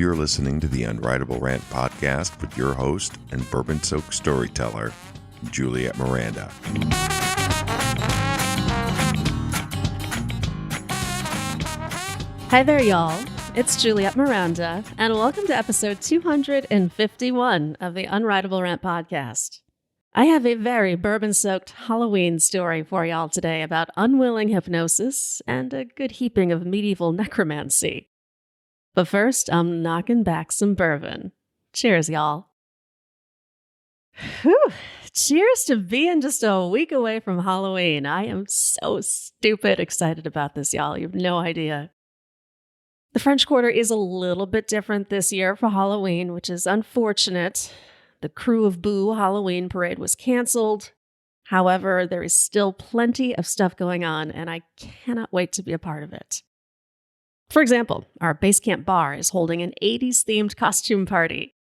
You're listening to the Unwritable Rant podcast with your host and bourbon-soaked storyteller, Juliette Miranda. Hi there, y'all. It's Juliette Miranda, and welcome to episode 251 of the Unwritable Rant podcast. I have a very bourbon-soaked Halloween story for y'all today about unwilling hypnosis and a good heaping of medieval necromancy. But first, I'm knocking back some bourbon. Cheers, y'all. Whew. Cheers to being just a week away from Halloween. I am so stupid excited about this, y'all. You have no idea. The French Quarter is a little bit different this year for Halloween, which is unfortunate. The Crew of Boo Halloween parade was canceled. However, there is still plenty of stuff going on, and I cannot wait to be a part of it. For example, our base camp bar is holding an 80s-themed costume party,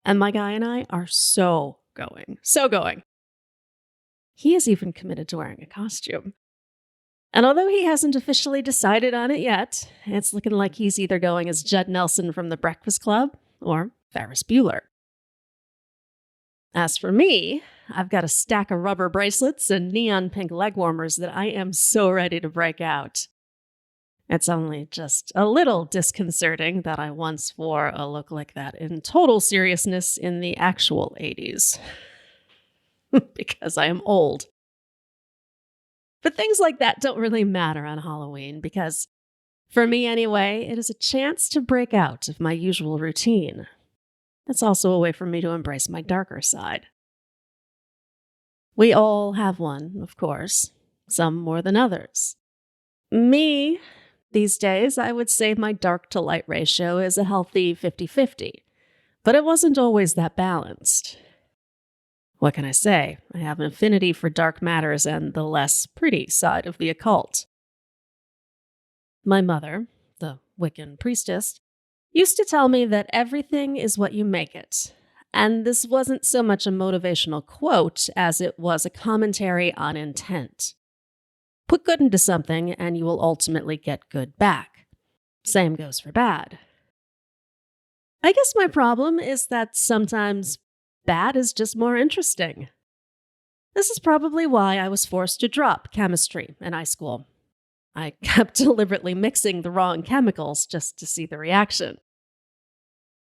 and my guy and I are so going. He is even committed to wearing a costume. And although he hasn't officially decided on it yet, it's looking like he's either going as Judd Nelson from The Breakfast Club or Ferris Bueller. As for me, I've got a stack of rubber bracelets and neon pink leg warmers that I am so ready to break out. It's only just a little disconcerting that I once wore a look like that in total seriousness in the actual 80s. Because I am old. But things like that don't really matter on Halloween because, for me anyway, it is a chance to break out of my usual routine. It's also a way for me to embrace my darker side. We all have one, of course, some more than others. Me, these days, I would say my dark to light ratio is a healthy 50-50, but it wasn't always that balanced. What can I say? I have an affinity for dark matters and the less pretty side of the occult. My mother, the Wiccan priestess, used to tell me that everything is what you make it. And this wasn't so much a motivational quote as it was a commentary on intent. Put good into something and you will ultimately get good back. Same goes for bad. I guess my problem is that sometimes bad is just more interesting. This is probably why I was forced to drop chemistry in high school. I kept deliberately mixing the wrong chemicals just to see the reaction.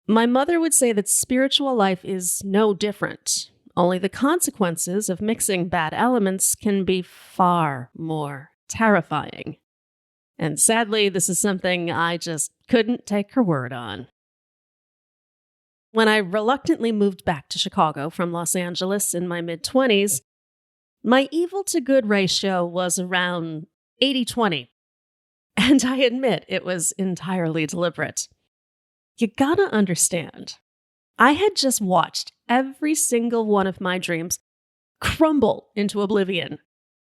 My mother would say that spiritual life is no different, only the consequences of mixing bad elements can be far more terrifying. And sadly, this is something I just couldn't take her word on. When I reluctantly moved back to Chicago from Los Angeles in my mid-20s, my evil to good ratio was around 80-20. And I admit it was entirely deliberate. You gotta understand, I had just watched every single one of my dreams crumble into oblivion.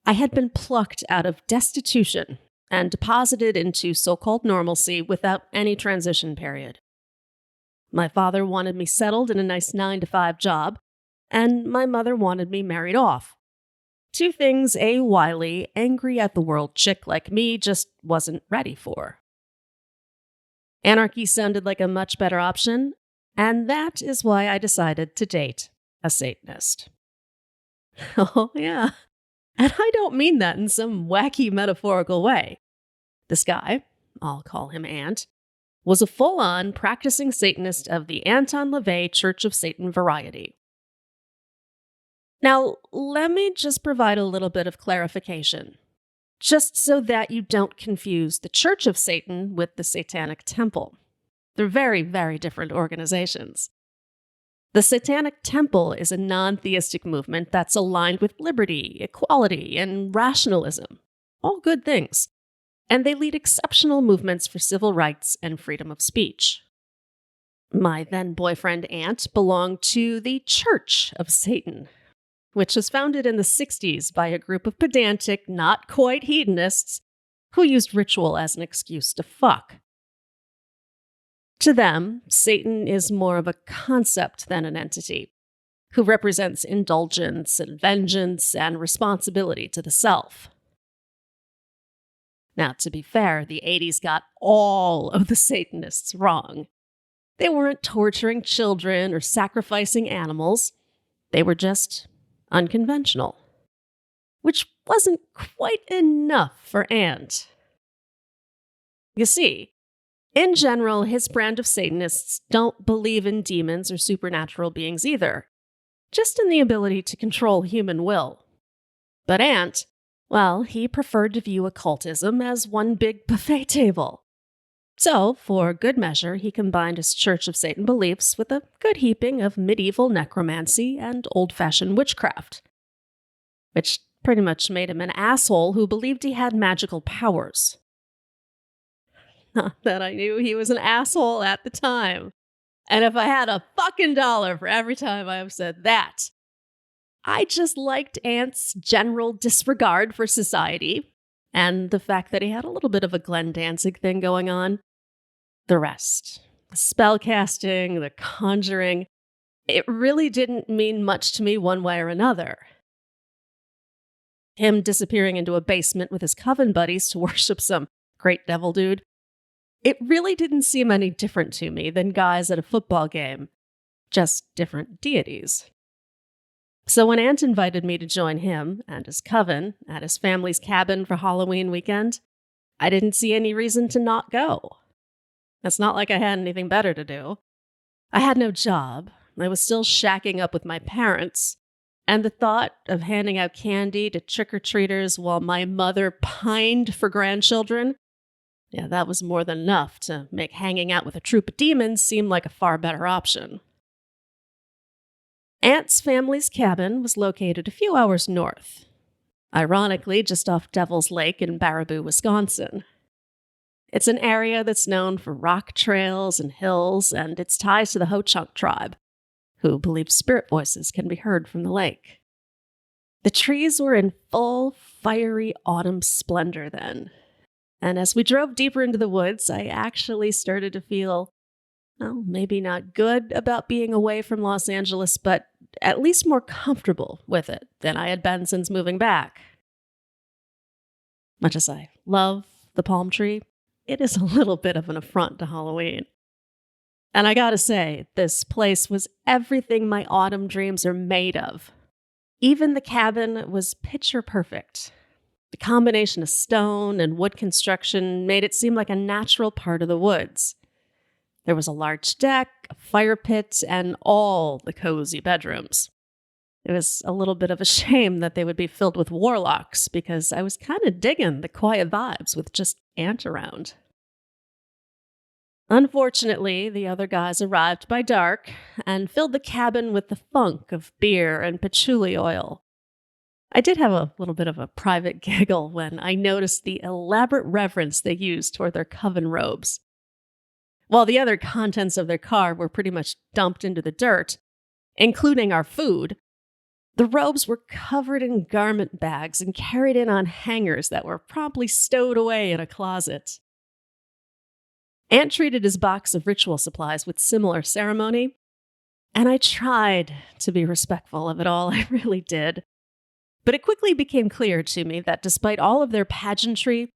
I had been plucked out of destitution and deposited into so-called normalcy without any transition period. My father wanted me settled in a nice 9-to-5 job, and my mother wanted me married off. Two things a wily, angry-at-the-world chick like me just wasn't ready for. Anarchy sounded like a much better option, and that is why I decided to date a Satanist. Oh, yeah. And I don't mean that in some wacky metaphorical way. This guy, I'll call him Ant, was a full-on practicing Satanist of the Anton LaVey Church of Satan variety. Now, let me just provide a little bit of clarification, just so that you don't confuse the Church of Satan with the Satanic Temple. They're very, very different organizations. The Satanic Temple is a non-theistic movement that's aligned with liberty, equality, and rationalism. All good things. And they lead exceptional movements for civil rights and freedom of speech. My then-boyfriend Ant belonged to the Church of Satan, which was founded in the 60s by a group of pedantic, not quite hedonists who used ritual as an excuse to fuck. To them, Satan is more of a concept than an entity, who represents indulgence and vengeance and responsibility to the self. Now, to be fair, the 80s got all of the Satanists wrong. They weren't torturing children or sacrificing animals. They were just unconventional. Which wasn't quite enough for Ant. You see, in general, his brand of Satanists don't believe in demons or supernatural beings either, just in the ability to control human will. But Ant, well, he preferred to view occultism as one big buffet table. So, for good measure, he combined his Church of Satan beliefs with a good heaping of medieval necromancy and old-fashioned witchcraft, which pretty much made him an asshole who believed he had magical powers. Not that I knew he was an asshole at the time. And if I had a fucking dollar for every time I have said that, I just liked Ant's general disregard for society and the fact that he had a little bit of a Glenn Danzig thing going on. The rest, the spellcasting, the conjuring, it really didn't mean much to me one way or another. Him disappearing into a basement with his coven buddies to worship some great devil dude, it really didn't seem any different to me than guys at a football game, just different deities. So when Ant invited me to join him and his coven at his family's cabin for Halloween weekend, I didn't see any reason to not go. It's not like I had anything better to do. I had no job. I was still shacking up with my parents, and the thought of handing out candy to trick-or-treaters while my mother pined for grandchildren, yeah, that was more than enough to make hanging out with a troop of demons seem like a far better option. Ant's family's cabin was located a few hours north, ironically just off Devil's Lake in Baraboo, Wisconsin. It's an area that's known for rock trails and hills, and its ties to the Ho-Chunk tribe, who believe spirit voices can be heard from the lake. The trees were in full, fiery autumn splendor then, and as we drove deeper into the woods, I actually started to feel, well, maybe not good about being away from Los Angeles, but at least more comfortable with it than I had been since moving back. Much as I love the palm tree, it is a little bit of an affront to Halloween. And I gotta say, this place was everything my autumn dreams are made of. Even the cabin was picture perfect. The combination of stone and wood construction made it seem like a natural part of the woods. There was a large deck, a fire pit, and all the cozy bedrooms. It was a little bit of a shame that they would be filled with warlocks, because I was kind of digging the quiet vibes with just Ant around. Unfortunately, the other guys arrived by dark and filled the cabin with the funk of beer and patchouli oil. I did have a little bit of a private giggle when I noticed the elaborate reverence they used toward their coven robes. While the other contents of their car were pretty much dumped into the dirt, including our food, the robes were covered in garment bags and carried in on hangers that were promptly stowed away in a closet. Ant treated his box of ritual supplies with similar ceremony, and I tried to be respectful of it all, I really did. But it quickly became clear to me that despite all of their pageantry,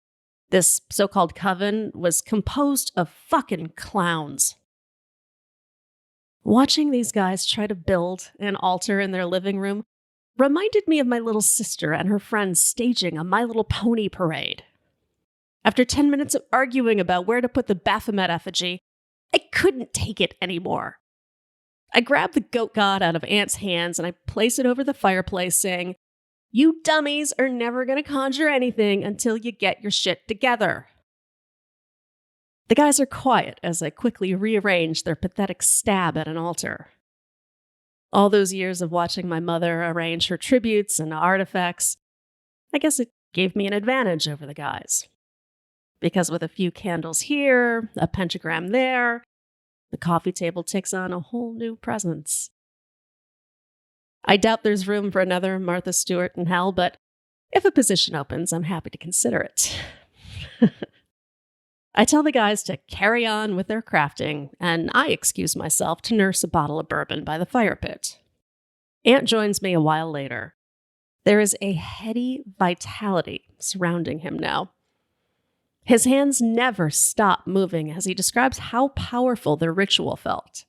this so-called coven was composed of fucking clowns. Watching these guys try to build an altar in their living room reminded me of my little sister and her friends staging a My Little Pony parade. After 10 minutes of arguing about where to put the Baphomet effigy, I couldn't take it anymore. I grabbed the goat god out of Ant's hands and I placed it over the fireplace, saying, "You dummies are never going to conjure anything until you get your shit together." The guys are quiet as I quickly rearrange their pathetic stab at an altar. All those years of watching my mother arrange her tributes and artifacts, I guess it gave me an advantage over the guys. Because with a few candles here, a pentagram there, the coffee table takes on a whole new presence. I doubt there's room for another Martha Stewart in hell, but if a position opens, I'm happy to consider it. I tell the guys to carry on with their crafting, and I excuse myself to nurse a bottle of bourbon by the fire pit. Ant joins me a while later. There is a heady vitality surrounding him now. His hands never stop moving as he describes how powerful their ritual felt.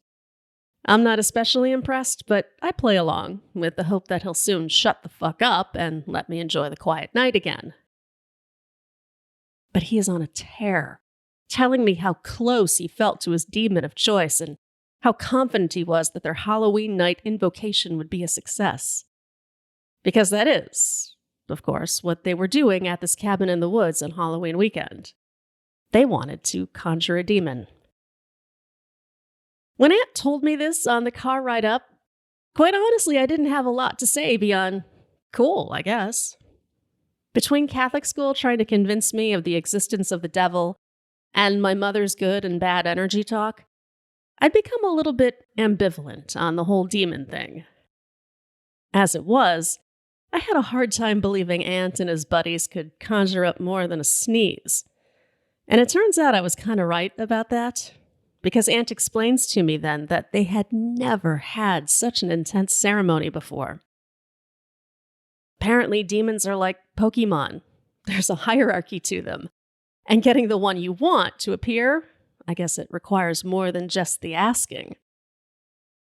I'm not especially impressed, but I play along with the hope that he'll soon shut the fuck up and let me enjoy the quiet night again. But he is on a tear, telling me how close he felt to his demon of choice and how confident he was that their Halloween night invocation would be a success. Because that is, of course, what they were doing at this cabin in the woods on Halloween weekend. They wanted to conjure a demon. When Aunt told me this on the car ride up, quite honestly, I didn't have a lot to say beyond, cool, I guess. Between Catholic school trying to convince me of the existence of the devil and my mother's good and bad energy talk, I'd become a little bit ambivalent on the whole demon thing. As it was, I had a hard time believing Aunt and his buddies could conjure up more than a sneeze. And it turns out I was kind of right about that, because Aunt explains to me then that they had never had such an intense ceremony before. Apparently, demons are like Pokemon. There's a hierarchy to them. And getting the one you want to appear, I guess it requires more than just the asking.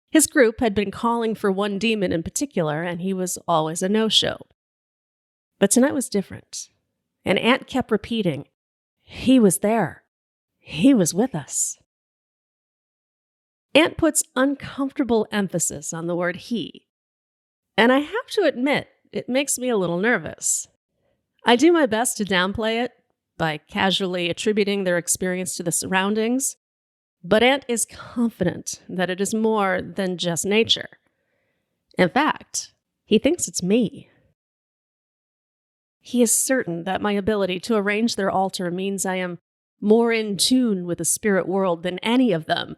His group had been calling for one demon in particular, and he was always a no-show. But tonight was different. And Aunt kept repeating, he was there. He was with us. Aunt puts uncomfortable emphasis on the word he. And I have to admit, it makes me a little nervous. I do my best to downplay it by casually attributing their experience to the surroundings, but Aunt is confident that it is more than just nature. In fact, he thinks it's me. He is certain that my ability to arrange their altar means I am more in tune with the spirit world than any of them,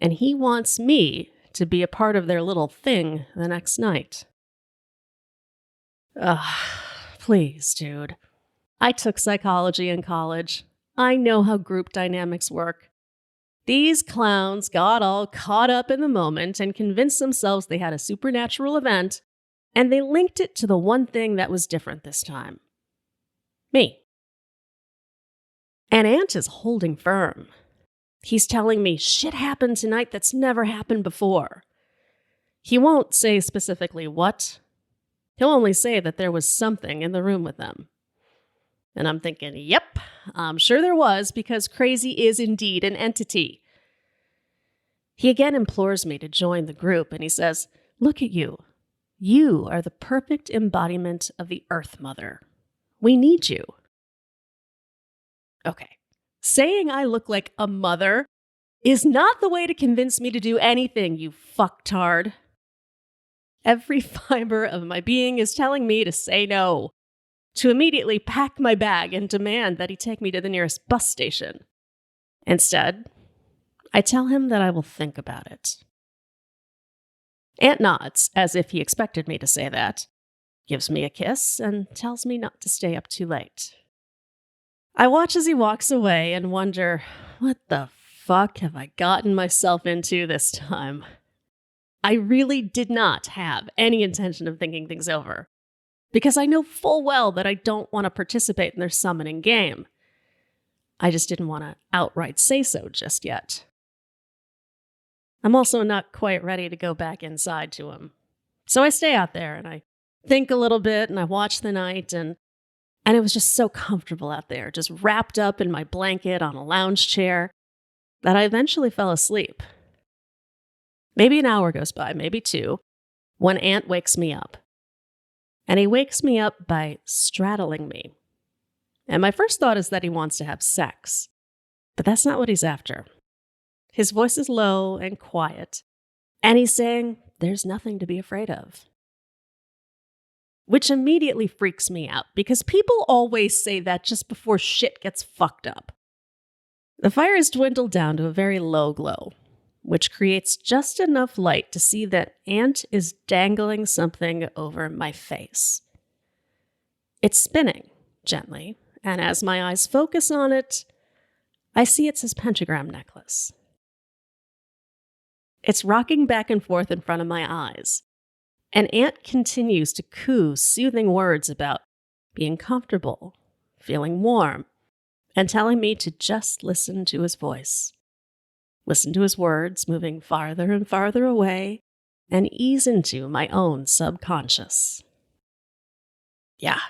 and he wants me to be a part of their little thing the next night. Ugh, please, dude. I took psychology in college. I know how group dynamics work. These clowns got all caught up in the moment and convinced themselves they had a supernatural event, and they linked it to the one thing that was different this time. Me. And Aunt is holding firm. He's telling me shit happened tonight that's never happened before. He won't say specifically what. He'll only say that there was something in the room with them. And I'm thinking, yep, I'm sure there was, because crazy is indeed an entity. He again implores me to join the group, and he says, look at you. You are the perfect embodiment of the Earth Mother. We need you. Okay, saying I look like a mother is not the way to convince me to do anything, you fucktard. Every fiber of my being is telling me to say no, to immediately pack my bag and demand that he take me to the nearest bus station. Instead, I tell him that I will think about it. Aunt nods, as if he expected me to say that, gives me a kiss, and tells me not to stay up too late. I watch as he walks away and wonder, what the fuck have I gotten myself into this time? I really did not have any intention of thinking things over, because I know full well that I don't want to participate in their summoning game. I just didn't want to outright say so just yet. I'm also not quite ready to go back inside to him. So I stay out there and I think a little bit and I watch the night, and it was just so comfortable out there, just wrapped up in my blanket on a lounge chair, that I eventually fell asleep. Maybe an hour goes by, maybe two, when Aunt wakes me up. And he wakes me up by straddling me. And my first thought is that he wants to have sex. But that's not what he's after. His voice is low and quiet, and he's saying there's nothing to be afraid of. Which immediately freaks me out, because people always say that just before shit gets fucked up. The fire has dwindled down to a very low glow, which creates just enough light to see that Aunt is dangling something over my face. It's spinning gently, and as my eyes focus on it, I see it's his pentagram necklace. It's rocking back and forth in front of my eyes, and Aunt continues to coo soothing words about being comfortable, feeling warm, and telling me to just listen to his voice. Listen to his words moving farther and farther away and ease into my own subconscious. Yeah,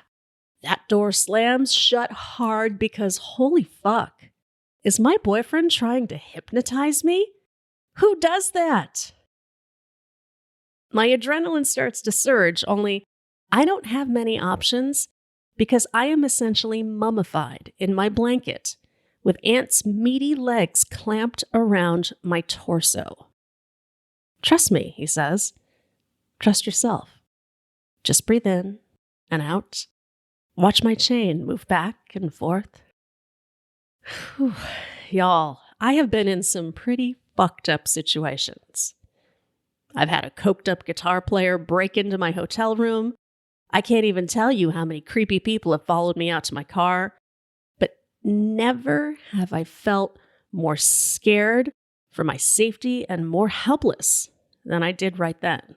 that door slams shut hard because holy fuck, is my boyfriend trying to hypnotize me? Who does that? My adrenaline starts to surge, only I don't have many options because I am essentially mummified in my blanket with Aunt's meaty legs clamped around my torso. Trust me, he says. Trust yourself. Just breathe in and out. Watch my chain move back and forth. Whew. Y'all, I have been in some pretty fucked up situations. I've had a coked up guitar player break into my hotel room. I can't even tell you how many creepy people have followed me out to my car. But never have I felt more scared for my safety and more helpless than I did right then.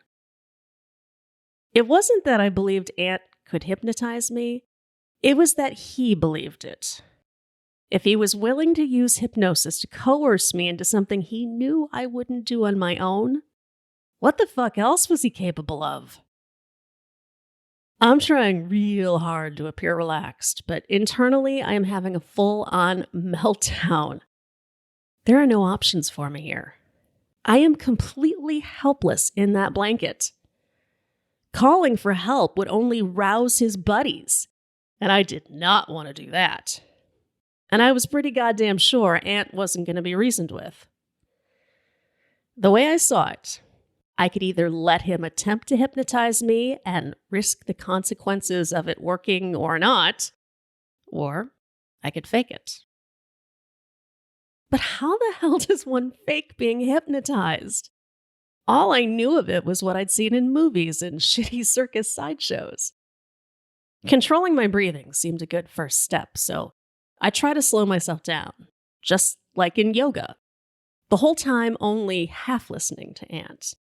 It wasn't that I believed Aunt could hypnotize me. It was that he believed it. If he was willing to use hypnosis to coerce me into something he knew I wouldn't do on my own, what the fuck else was he capable of? I'm trying real hard to appear relaxed, but internally I am having a full-on meltdown. There are no options for me here. I am completely helpless in that blanket. Calling for help would only rouse his buddies, and I did not want to do that. And I was pretty goddamn sure Aunt wasn't going to be reasoned with. The way I saw it, I could either let him attempt to hypnotize me and risk the consequences of it working or not, or I could fake it. But how the hell does one fake being hypnotized? All I knew of it was what I'd seen in movies and shitty circus sideshows. Controlling my breathing seemed a good first step, so I try to slow myself down, just like in yoga, the whole time only half listening to Aunt.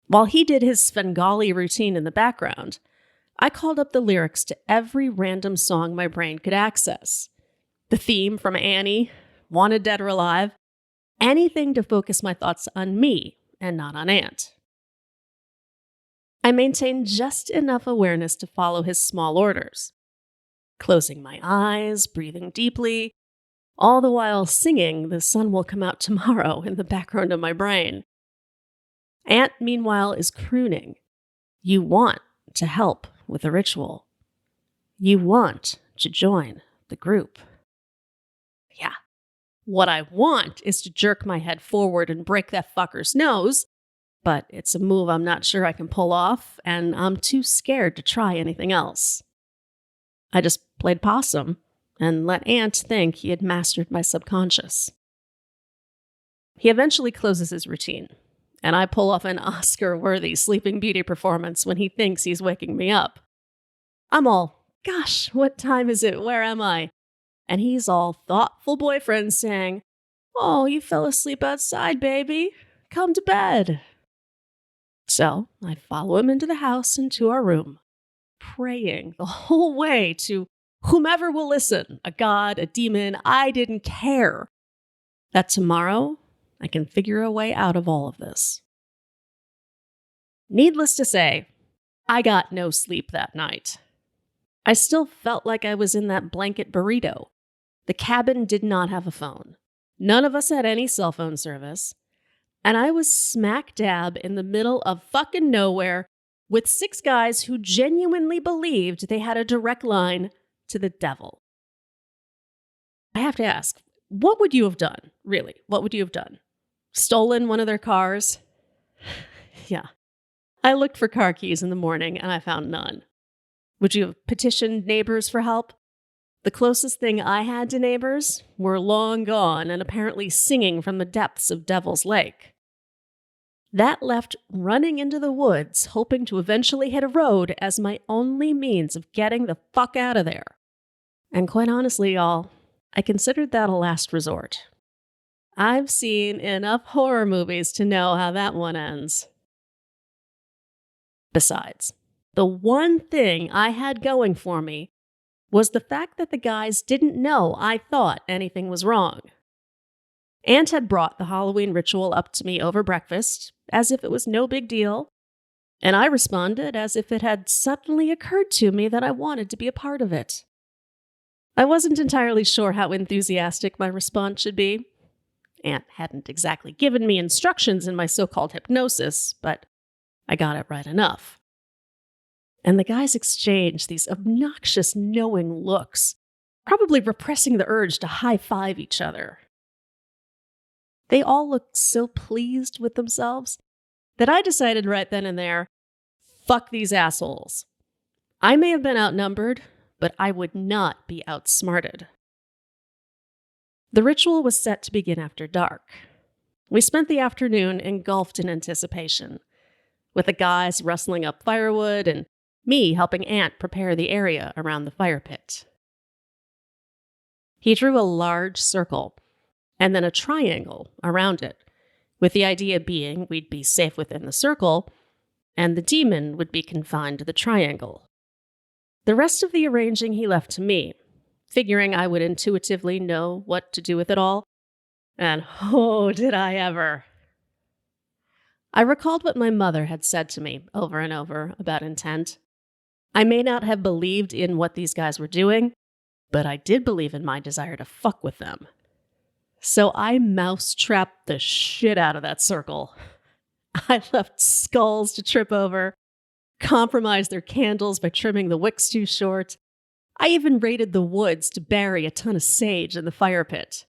While he did his Svengali routine in the background, I called up the lyrics to every random song my brain could access. The theme from Annie, Wanted Dead or Alive, anything to focus my thoughts on me and not on Aunt. I maintained just enough awareness to follow his small orders, closing my eyes, breathing deeply, all the while singing "The Sun Will Come Out Tomorrow" in the background of my brain. Aunt, meanwhile, is crooning. You want to help with the ritual. You want to join the group. Yeah. What I want is to jerk my head forward and break that fucker's nose, but it's a move I'm not sure I can pull off, and I'm too scared to try anything else. I just played possum and let Aunt think he had mastered my subconscious. He eventually closes his routine, and I pull off an Oscar-worthy Sleeping Beauty performance when he thinks he's waking me up. I'm all, gosh, what time is it? Where am I? And he's all thoughtful boyfriend saying, oh, you fell asleep outside, baby. Come to bed. So I follow him into the house and to our room, praying the whole way to whomever will listen, a god, a demon, I didn't care, that tomorrow I can figure a way out of all of this. Needless to say, I got no sleep that night. I still felt like I was in that blanket burrito. The cabin did not have a phone. None of us had any cell phone service. And I was smack dab in the middle of fucking nowhere with 6 guys who genuinely believed they had a direct line to the devil. I have to ask, what would you have done? Really, what would you have done? Stolen one of their cars? Yeah. I looked for car keys in the morning and I found none. Would you have petitioned neighbors for help? The closest thing I had to neighbors were long gone and apparently singing from the depths of Devil's Lake. That left running into the woods, hoping to eventually hit a road as my only means of getting the fuck out of there. And quite honestly, y'all, I considered that a last resort. I've seen enough horror movies to know how that one ends. Besides, the one thing I had going for me was the fact that the guys didn't know I thought anything was wrong. Aunt had brought the Halloween ritual up to me over breakfast, as if it was no big deal, and I responded as if it had suddenly occurred to me that I wanted to be a part of it. I wasn't entirely sure how enthusiastic my response should be. Aunt hadn't exactly given me instructions in my so-called hypnosis, but I got it right enough. And the guys exchanged these obnoxious, knowing looks, probably repressing the urge to high-five each other. They all looked so pleased with themselves that I decided right then and there, fuck these assholes. I may have been outnumbered, but I would not be outsmarted. The ritual was set to begin after dark. We spent the afternoon engulfed in anticipation, with the guys rustling up firewood and me helping Aunt prepare the area around the fire pit. He drew a large circle and then a triangle around it, with the idea being we'd be safe within the circle and the demon would be confined to the triangle. The rest of the arranging he left to me, figuring I would intuitively know what to do with it all. And oh, did I ever! I recalled what my mother had said to me over and over about intent. I may not have believed in what these guys were doing, but I did believe in my desire to fuck with them. So I mousetrapped the shit out of that circle. I left skulls to trip over, compromised their candles by trimming the wicks too short. I even raided the woods to bury a ton of sage in the fire pit.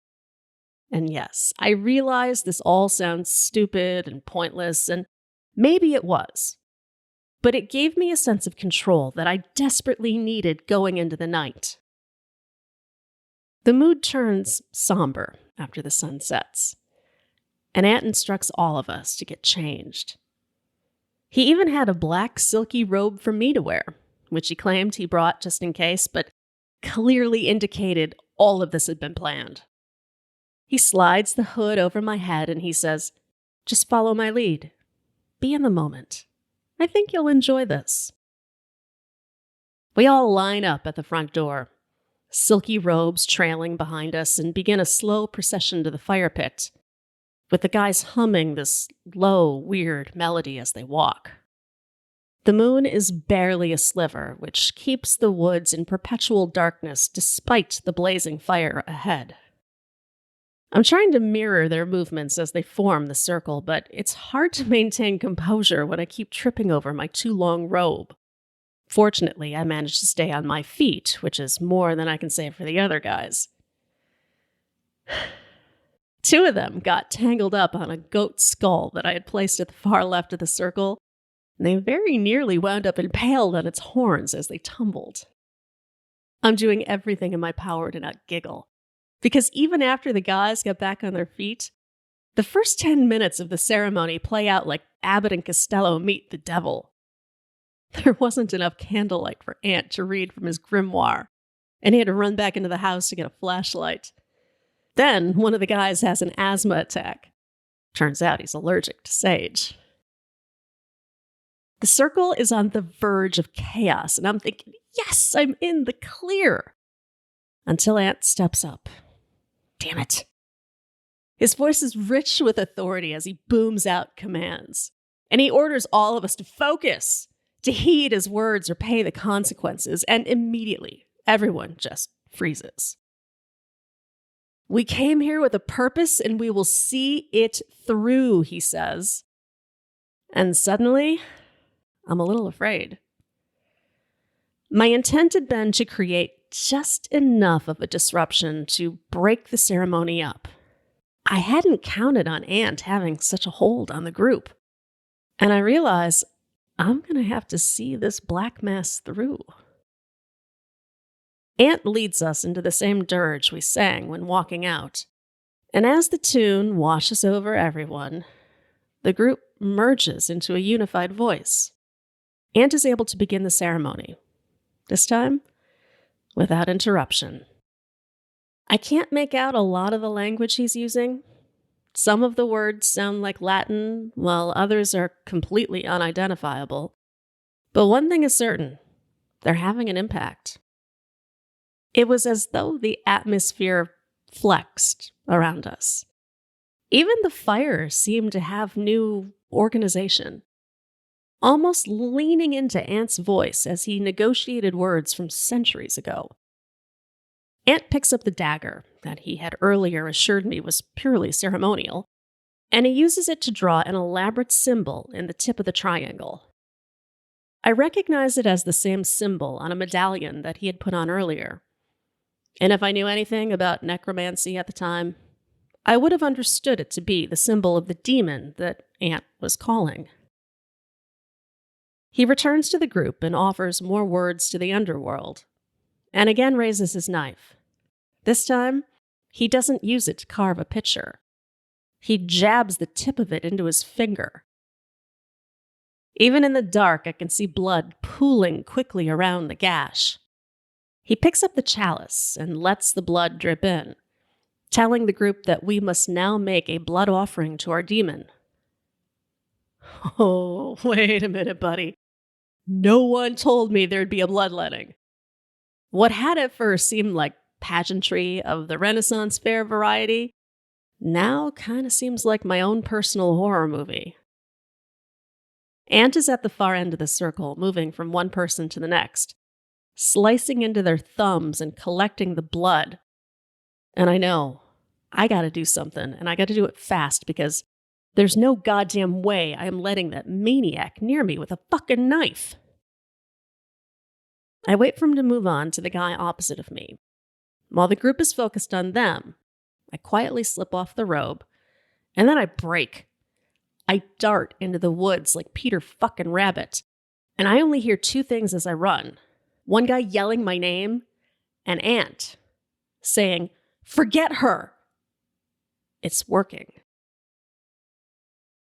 And yes, I realize this all sounds stupid and pointless, and maybe it was. But it gave me a sense of control that I desperately needed going into the night. The mood turns somber after the sun sets, and Aunt instructs all of us to get changed. He even had a black silky robe for me to wear, which he claimed he brought just in case, but clearly indicated all of this had been planned. He slides the hood over my head and he says, "Just follow my lead. Be in the moment. I think you'll enjoy this." We all line up at the front door, silky robes trailing behind us, and begin a slow procession to the fire pit, with the guys humming this low, weird melody as they walk. The moon is barely a sliver, which keeps the woods in perpetual darkness despite the blazing fire ahead. I'm trying to mirror their movements as they form the circle, but it's hard to maintain composure when I keep tripping over my too long robe. Fortunately, I managed to stay on my feet, which is more than I can say for the other guys. Two of them got tangled up on a goat skull that I had placed at the far left of the circle, and they very nearly wound up impaled on its horns as they tumbled. I'm doing everything in my power to not giggle, because even after the guys got back on their feet, the first 10 minutes of the ceremony play out like Abbott and Costello meet the devil. There wasn't enough candlelight for Aunt to read from his grimoire, and he had to run back into the house to get a flashlight. Then one of the guys has an asthma attack. Turns out he's allergic to sage. The circle is on the verge of chaos, and I'm thinking, yes, I'm in the clear. Until Aunt steps up. Damn it. His voice is rich with authority as he booms out commands, and he orders all of us to focus, to heed his words or pay the consequences, and immediately everyone just freezes. We came here with a purpose and we will see it through, he says. And suddenly, I'm a little afraid. My intent had been to create just enough of a disruption to break the ceremony up. I hadn't counted on Aunt having such a hold on the group. And I realize I'm going to have to see this black mass through. Aunt leads us into the same dirge we sang when walking out. And as the tune washes over everyone, the group merges into a unified voice. Aunt is able to begin the ceremony. This time, without interruption. I can't make out a lot of the language he's using. Some of the words sound like Latin, while others are completely unidentifiable. But one thing is certain, they're having an impact. It was as though the atmosphere flexed around us. Even the fire seemed to have new organization, almost leaning into Ant's voice as he negotiated words from centuries ago. Ant picks up the dagger that he had earlier assured me was purely ceremonial, and he uses it to draw an elaborate symbol in the tip of the triangle. I recognize it as the same symbol on a medallion that he had put on earlier. And if I knew anything about necromancy at the time, I would have understood it to be the symbol of the demon that Ant was calling. He returns to the group and offers more words to the underworld, and again raises his knife. This time, he doesn't use it to carve a picture. He jabs the tip of it into his finger. Even in the dark, I can see blood pooling quickly around the gash. He picks up the chalice and lets the blood drip in, telling the group that we must now make a blood offering to our demon. Oh, wait a minute, buddy. No one told me there'd be a bloodletting. What had at first seemed like pageantry of the Renaissance fair variety now kind of seems like my own personal horror movie. Ant is at the far end of the circle, moving from one person to the next, slicing into their thumbs and collecting the blood. And I know, I gotta do something, and I gotta do it fast because there's no goddamn way I am letting that maniac near me with a fucking knife. I wait for him to move on to the guy opposite of me. While the group is focused on them, I quietly slip off the robe, and then I break. I dart into the woods like Peter fucking Rabbit, and I only hear two things as I run. One guy yelling my name, and Ant saying, "Forget her!" It's working.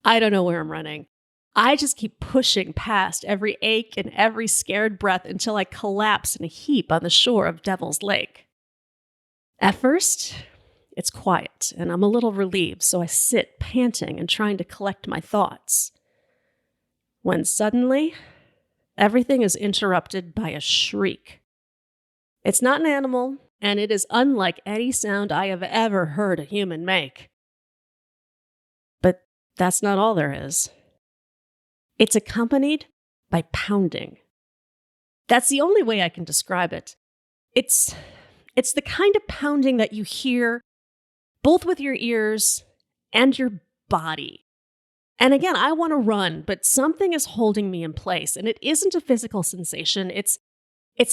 I don't know where I'm running. I just keep pushing past every ache and every scared breath until I collapse in a heap on the shore of Devil's Lake. At first, it's quiet, and I'm a little relieved, so I sit panting and trying to collect my thoughts. When suddenly, everything is interrupted by a shriek. It's not an animal, and it is unlike any sound I have ever heard a human make. But that's not all there is. It's accompanied by pounding. That's the only way I can describe it. It's the kind of pounding that you hear both with your ears and your body. And again, I want to run, but something is holding me in place, and it isn't a physical sensation. It's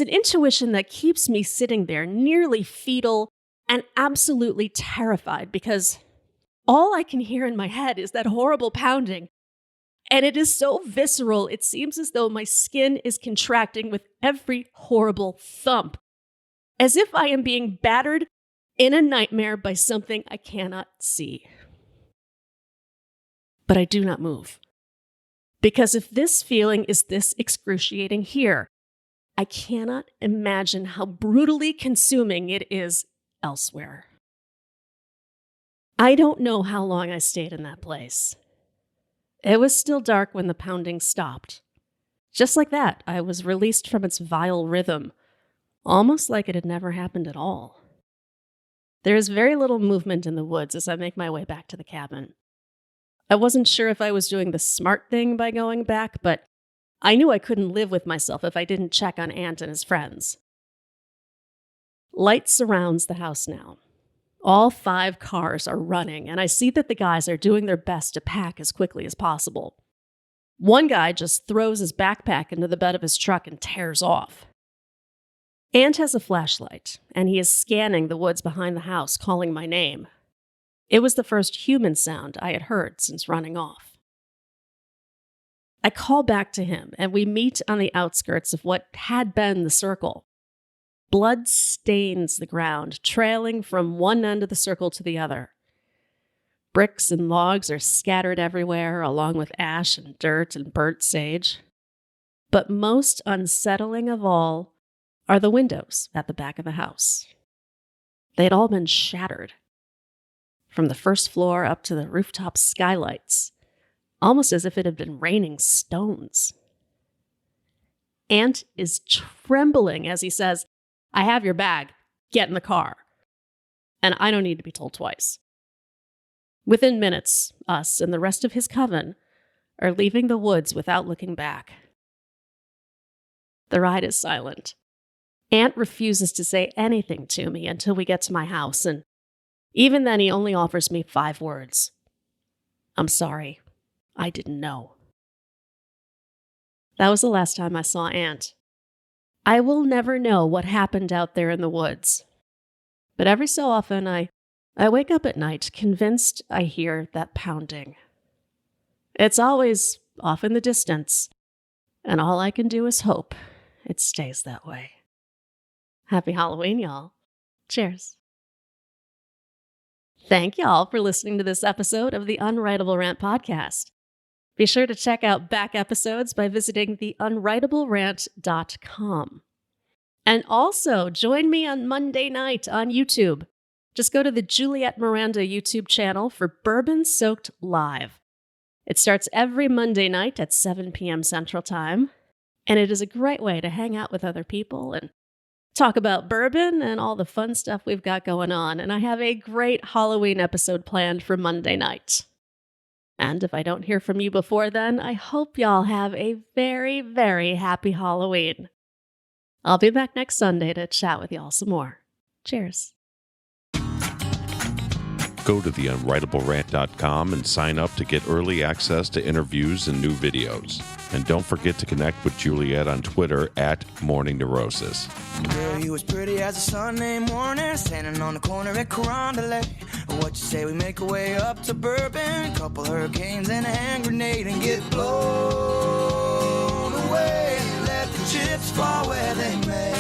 an intuition that keeps me sitting there, nearly fetal and absolutely terrified, because all I can hear in my head is that horrible pounding. And it is so visceral, it seems as though my skin is contracting with every horrible thump, as if I am being battered in a nightmare by something I cannot see. But I do not move. Because if this feeling is this excruciating here, I cannot imagine how brutally consuming it is elsewhere. I don't know how long I stayed in that place. It was still dark when the pounding stopped. Just like that, I was released from its vile rhythm, almost like it had never happened at all. There is very little movement in the woods as I make my way back to the cabin. I wasn't sure if I was doing the smart thing by going back, but I knew I couldn't live with myself if I didn't check on Ant and his friends. Light surrounds the house now. All 5 cars are running, and I see that the guys are doing their best to pack as quickly as possible. One guy just throws his backpack into the bed of his truck and tears off. Ant has a flashlight, and he is scanning the woods behind the house, calling my name. It was the first human sound I had heard since running off. I call back to him, and we meet on the outskirts of what had been the circle. Blood stains the ground, trailing from one end of the circle to the other. Bricks and logs are scattered everywhere, along with ash and dirt and burnt sage. But most unsettling of all are the windows at the back of the house. They had all been shattered, from the first floor up to the rooftop skylights, almost as if it had been raining stones. Ant is trembling as he says, "I have your bag. get in the car. And I don't need to be told twice. Within minutes, us and the rest of his coven are leaving the woods without looking back. The ride is silent. Ant refuses to say anything to me until we get to my house, and even then he only offers me 5 words. I'm sorry. I didn't know. That was the last time I saw Ant. I will never know what happened out there in the woods. But every so often, I wake up at night convinced I hear that pounding. It's always off in the distance, and all I can do is hope it stays that way. Happy Halloween, y'all. Cheers. Thank y'all for listening to this episode of the Unwritable Rant podcast. Be sure to check out back episodes by visiting theunwritablерant.com. And also, join me on Monday night on YouTube. Just go to the Juliette Miranda YouTube channel for Bourbon-Soaked Live. It starts every Monday night at 7 p.m. Central Time, and it is a great way to hang out with other people and talk about bourbon and all the fun stuff we've got going on. And I have a great Halloween episode planned for Monday night. And if I don't hear from you before then, I hope y'all have a very, very happy Halloween. I'll be back next Sunday to chat with y'all some more. Cheers. Go to theunwritablerant.com and sign up to get early access to interviews and new videos. And don't forget to connect with Juliette on Twitter at Morning Neurosis. Girl, you was pretty as a Sunday morning, standing on the corner at Carondelet. What you say we make our way up to Bourbon, a couple hurricanes and a hand grenade, and get blown away. Let the chips fall where they may.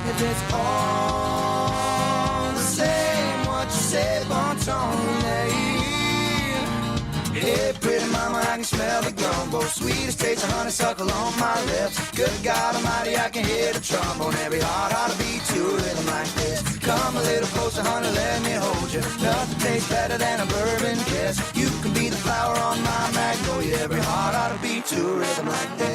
If it's all the same, what you say, bon ton, hey, pretty mama, I can smell the gumbo. Sweetest taste of honeysuckle on my lips. Good God Almighty, I can hear the trombone. Every heart ought to beat to a rhythm like this. Come a little closer, honey, let me hold you. Nothing tastes better than a bourbon kiss. You can be the flower on my magnolia. Every heart ought to beat to a rhythm like this.